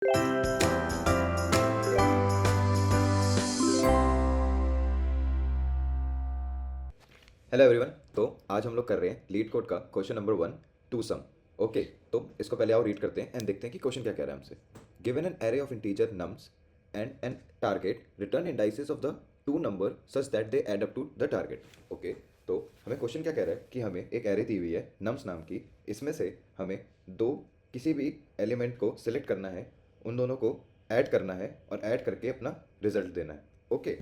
Hello everyone. तो आज हम लोग कर रहे हैं लीड कोड का question number 1 two sum. Okay, तो इसको पहले आओ रीड करते हैं एंड देखते हैं कि क्वेश्चन क्या कह रहा है हमसे। Given an array of integer nums and an target, return indices of the two number such that they add up to the target. Okay, तो हमें क्वेश्चन क्या कह रहा है कि हमें एक एरे दी हुई है नम्स नाम की, इसमें से हमें दो किसी भी एलिमेंट को सिलेक्ट करना है, उन दोनों को ऐड करना है और ऐड करके अपना रिजल्ट देना है। ओके,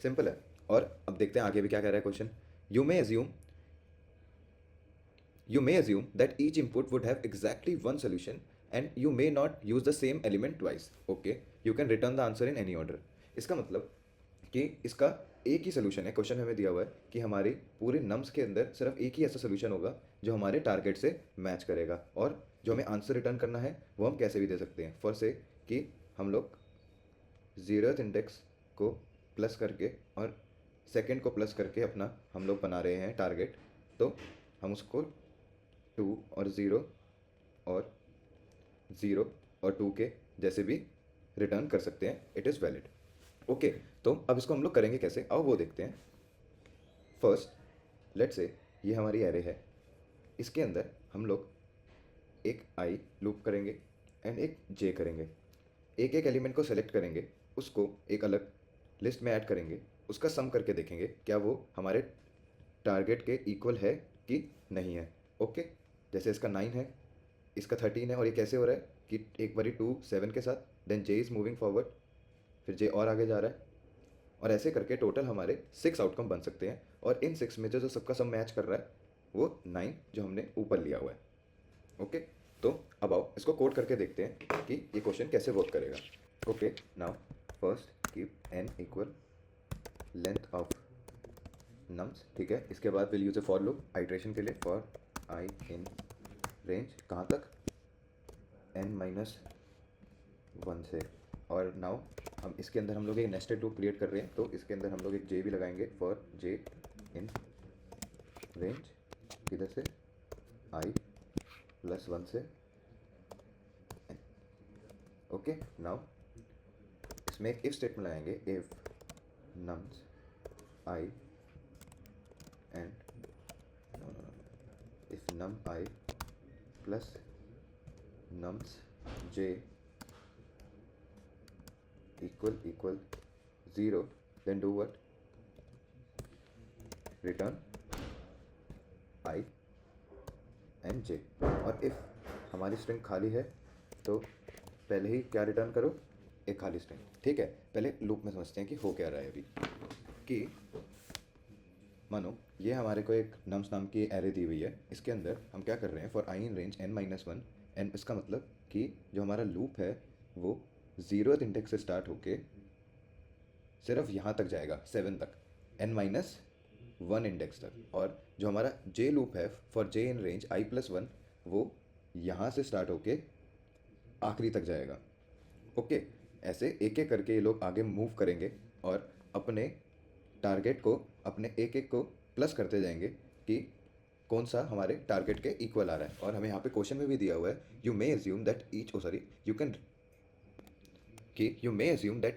सिंपल है। और अब देखते हैं आगे भी क्या कह रहा है question. You may assume you may assume that each input would have exactly one solution and you may not use the same element twice. Okay, you can return the answer in any order. इसका मतलब कि इसका एक ही solution है। Question हमें दिया हुआ है कि हमारे पूरे नम्स के अंदर सिर्फ एक ही ऐसा सोल्यूशन होगा जो हमारे टारगेट से मैच करेगा, और जो हमें आंसर रिटर्न करना है वो हम कैसे भी दे सकते हैं। फॉर से कि हम लोग 0th इंडेक्स को प्लस करके और सेकंड को प्लस करके अपना हम लोग बना रहे हैं टारगेट, तो हम उसको 2 और 0 और 0 और 2 के जैसे भी रिटर्न कर सकते हैं। It is valid. ओके, तो अब इसको हम लोग करेंगे कैसे, आओ वो देखते हैं। फर्स्ट लेट्स से ये हमारी एरे है, इसके अंदर हम लोग एक आई लूप करेंगे एंड एक जे करेंगे। एक एक एलिमेंट को सेलेक्ट करेंगे, उसको एक अलग लिस्ट में ऐड करेंगे, उसका सम करके देखेंगे क्या वो हमारे टारगेट के इक्वल है कि नहीं है। ओके, जैसे इसका 9 है, इसका 13 है, और ये कैसे हो रहा है कि एक बारी 2 7 के साथ, then j is moving forward, फिर जे और आगे जा रहा है, और ऐसे करके टोटल हमारे 6 आउटकम बन सकते हैं। और इन 6 में जो सबका सम मैच कर रहा है वो 9 जो हमने ऊपर लिया हुआ है। ओके, तो अब आओ इसको कोड करके देखते हैं कि ये क्वेश्चन कैसे वर्क करेगा। Okay, now first keep an equal length of nums, ठीक है। इसके बाद will use A for loop iteration के लिए, फॉर आई इन रेंज कहाँ तक, n-1 से। और नाउ हम इसके अंदर हम लोग एक नेस्टेड लूप क्रिएट कर रहे हैं, तो इसके अंदर हम लोग एक जे भी लगाएंगे, फॉर जे इन रेंज किधर से, i+1 से n। ओके, नाउ इसमें एक इफ स्टेटमेंट लगाएंगे, if nums i and if num I plus nums j equal 0, then do what, return I and j। और if हमारी स्ट्रिंग खाली है तो पहले ही क्या रिटर्न करो, एक खाली स्ट्रिंग। ठीक है, पहले लूप में समझते हैं कि हो क्या रहा है अभी। कि मानो ये हमारे को एक नम्स नाम की एरे दी हुई है, इसके अंदर हम क्या कर रहे हैं, for I in range n-1, and इसका मतलब कि जो हमारा लूप है वो 0th इंडेक्स से स्टार्ट होके सिर्फ यहाँ तक जाएगा, 7 तक, n-1 इंडेक्स तक। और जो हमारा जे लूप है for J in range i+1, वो यहाँ से स्टार्ट होके आखिरी तक जाएगा। ओके, ऐसे एक एक करके ये लोग आगे मूव करेंगे और अपने टारगेट को, अपने एक एक को प्लस करते जाएंगे कि कौन सा हमारे टारगेट के इक्वल आ रहा है। और हमें यहाँ पे क्वेश्चन में भी दिया हुआ है, you may assume that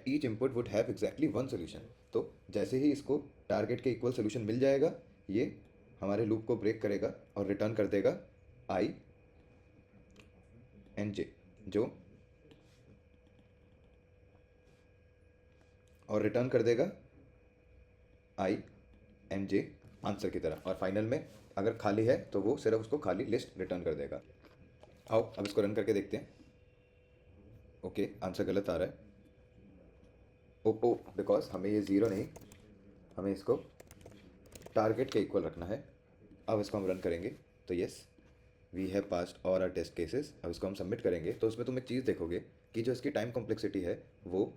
each input would have exactly one solution. तो जैसे ही इसको टारगेट के इक्वल सोल्यूशन मिल जाएगा, ये हमारे लूप को ब्रेक करेगा और रिटर्न कर देगा आई एंड जे, जो और रिटर्न कर देगा आई एंड जे आंसर की तरह। और फाइनल में अगर खाली है तो वो सिर्फ उसको खाली लिस्ट रिटर्न कर देगा। आओ अब इसको रन करके देखते हैं। ओके, आंसर गलत आ रहा है। ओ बिकॉज हमें ये 0 नहीं, हमें इसको टारगेट के इक्वल रखना है। अब इसको हम रन करेंगे तो yes, we have passed all our test cases. अब इसको हम सबमिट करेंगे तो उसमें तुम एक चीज़ देखोगे कि जो इसकी टाइम कॉम्प्लेक्सिटी है वो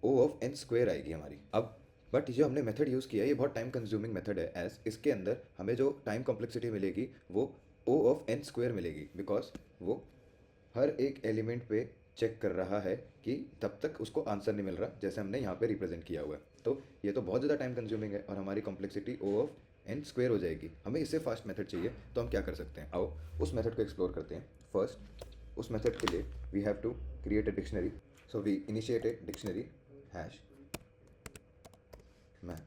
O(n)² आएगी हमारी। अब बट जो हमने मेथड यूज़ किया है ये बहुत टाइम कंज्यूमिंग मेथड है, एज इसके अंदर हमें जो टाइम कॉम्प्लेक्सिटी मिलेगी वो O(n)² मिलेगी, बिकॉज वो हर एक एलिमेंट पे चेक कर रहा है कि तब तक उसको आंसर नहीं मिल रहा जैसे हमने यहाँ पे रिप्रेजेंट किया हुआ है। तो ये तो बहुत ज़्यादा टाइम कंज्यूमिंग है और हमारी कॉम्प्लेक्सिटी O(n)² हो जाएगी। हमें इससे फास्ट मेथड चाहिए, तो हम क्या कर सकते हैं, आओ उस मेथड को एक्सप्लोर करते हैं। फर्स्ट उस मेथड के लिए we have to create a dictionary. So we initiate a dictionary hash map.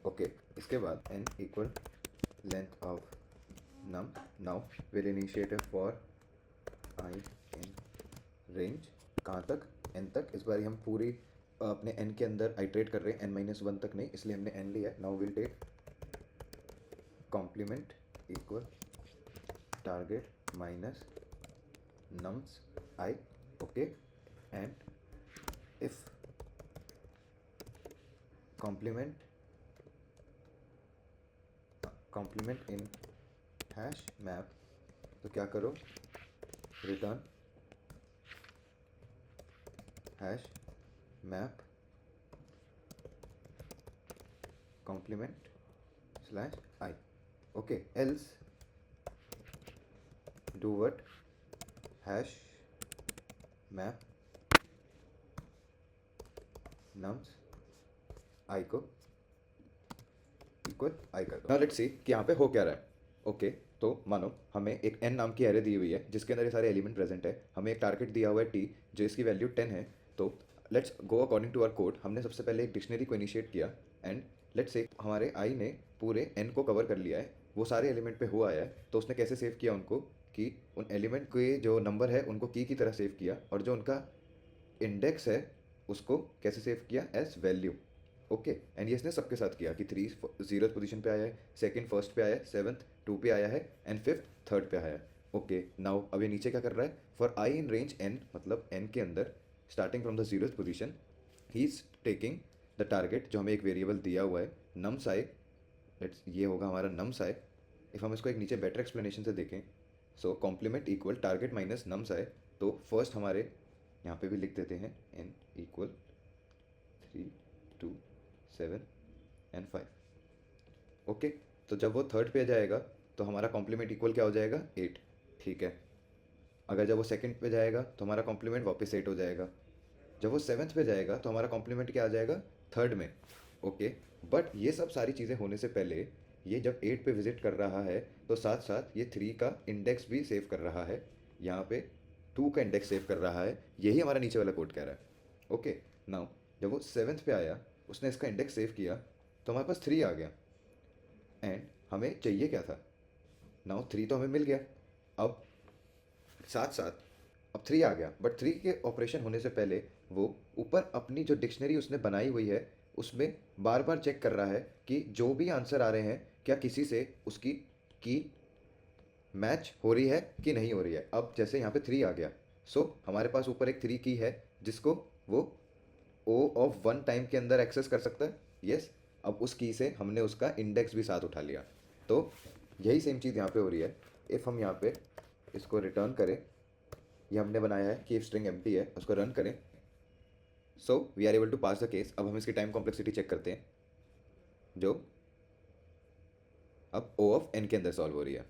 Okay, इसके बाद n equal length of num. Now will initiate for i in range कहाँ तक, n तक. इस बार हम पूरी अपने n के अंदर आइट्रेट कर रहे हैं, n-1 तक नहीं, इसलिए हमने n लिया. Now will take complement equal target minus nums I. Okay, and if complement in hash map, तो क्या करो, return hash map complement slash I. Okay, else do what, hash map nums I को equal I कर दो. Now let's see कि यहाँ पे हो क्या रहा है. ओके, तो मानो हमें एक n नाम की एरे दी हुई है जिसके अंदर ये सारे एलिमेंट प्रेजेंट है. हमें एक टारगेट दिया हुआ है t जो इसकी वैल्यू 10 है. तो let's go according to our code. हमने सबसे पहले एक डिक्शनरी को इनिशिएट किया एंड लेट्स से हमारे I ने पूरे n को कवर कर लिया है. वो सारे एलिमेंट पे हुआ आया है. तो उसने कैसे सेव किया उनको कि उन एलिमेंट के जो नंबर है उनको की तरह सेव किया, और जो उनका इंडेक्स है उसको कैसे सेव किया, एज वैल्यू. ओके, एंड ये इसने सबके साथ किया कि 3 0th पोजीशन पे आया है, सेकंड फर्स्ट पे आया है, 7th 2 पे आया है, एंड 5th 3rd पे आया है. ओके, नाउ अब ये नीचे क्या कर रहा है, for I in range n, मतलब n के अंदर starting from the 0th position he is taking the target जो हमें एक वेरिएबल दिया हुआ है nums I. लेट्स ये होगा हमारा nums I. इफ़ हम इसको एक नीचे बेटर एक्सप्लेनेशन से देखें, so complement equal target minus nums I. तो फर्स्ट हमारे यहाँ पे भी लिख देते हैं n इक्वल 3 2 7 एंड 5. ओके, तो जब वो 3rd पे जाएगा तो हमारा कॉम्प्लीमेंट इक्वल क्या हो जाएगा, 8. ठीक है, अगर जब वो 2nd पे जाएगा तो हमारा कॉम्प्लीमेंट वापस 8 हो जाएगा. जब वो 7th पे जाएगा तो हमारा कॉम्प्लीमेंट क्या आ जाएगा, 3rd में. ओके, बट ये सब सारी चीज़ें होने से पहले ये जब 8 पे विजिट कर रहा है तो साथ साथ ये 3 का इंडेक्स भी सेव कर रहा है, यहाँ पे 2 का इंडेक्स सेव कर रहा है. यही हमारा नीचे वाला कोड कह रहा है. ओके, नाउ जब वो 7th पे आया उसने इसका इंडेक्स सेव किया तो हमारे पास 3 आ गया, एंड हमें चाहिए क्या था, नाउ 3 तो हमें मिल गया. अब साथ साथ अब 3 आ गया, बट 3 के ऑपरेशन होने से पहले वो ऊपर अपनी जो डिक्शनरी उसने बनाई हुई है उसमें बार बार चेक कर रहा है कि जो भी आंसर आ रहे हैं क्या किसी से उसकी की मैच हो रही है कि नहीं हो रही है. अब जैसे यहाँ पे 3 आ गया, सो हमारे पास ऊपर एक 3 की है जिसको वो O ऑफ 1 टाइम के अंदर एक्सेस कर सकता है. यस, अब उस की से हमने उसका इंडेक्स भी साथ उठा लिया. तो यही सेम चीज़ यहाँ पे हो रही है. इफ़ हम यहाँ पे इसको रिटर्न करें, ये हमने बनाया है कि स्ट्रिंग एम्प्टी है, उसको रन करें, so we are able to pass the case. अब हम इसकी टाइम कॉम्प्लेक्सिटी चेक करते हैं जो अब O ऑफ n के अंदर सॉल्व हो रही है.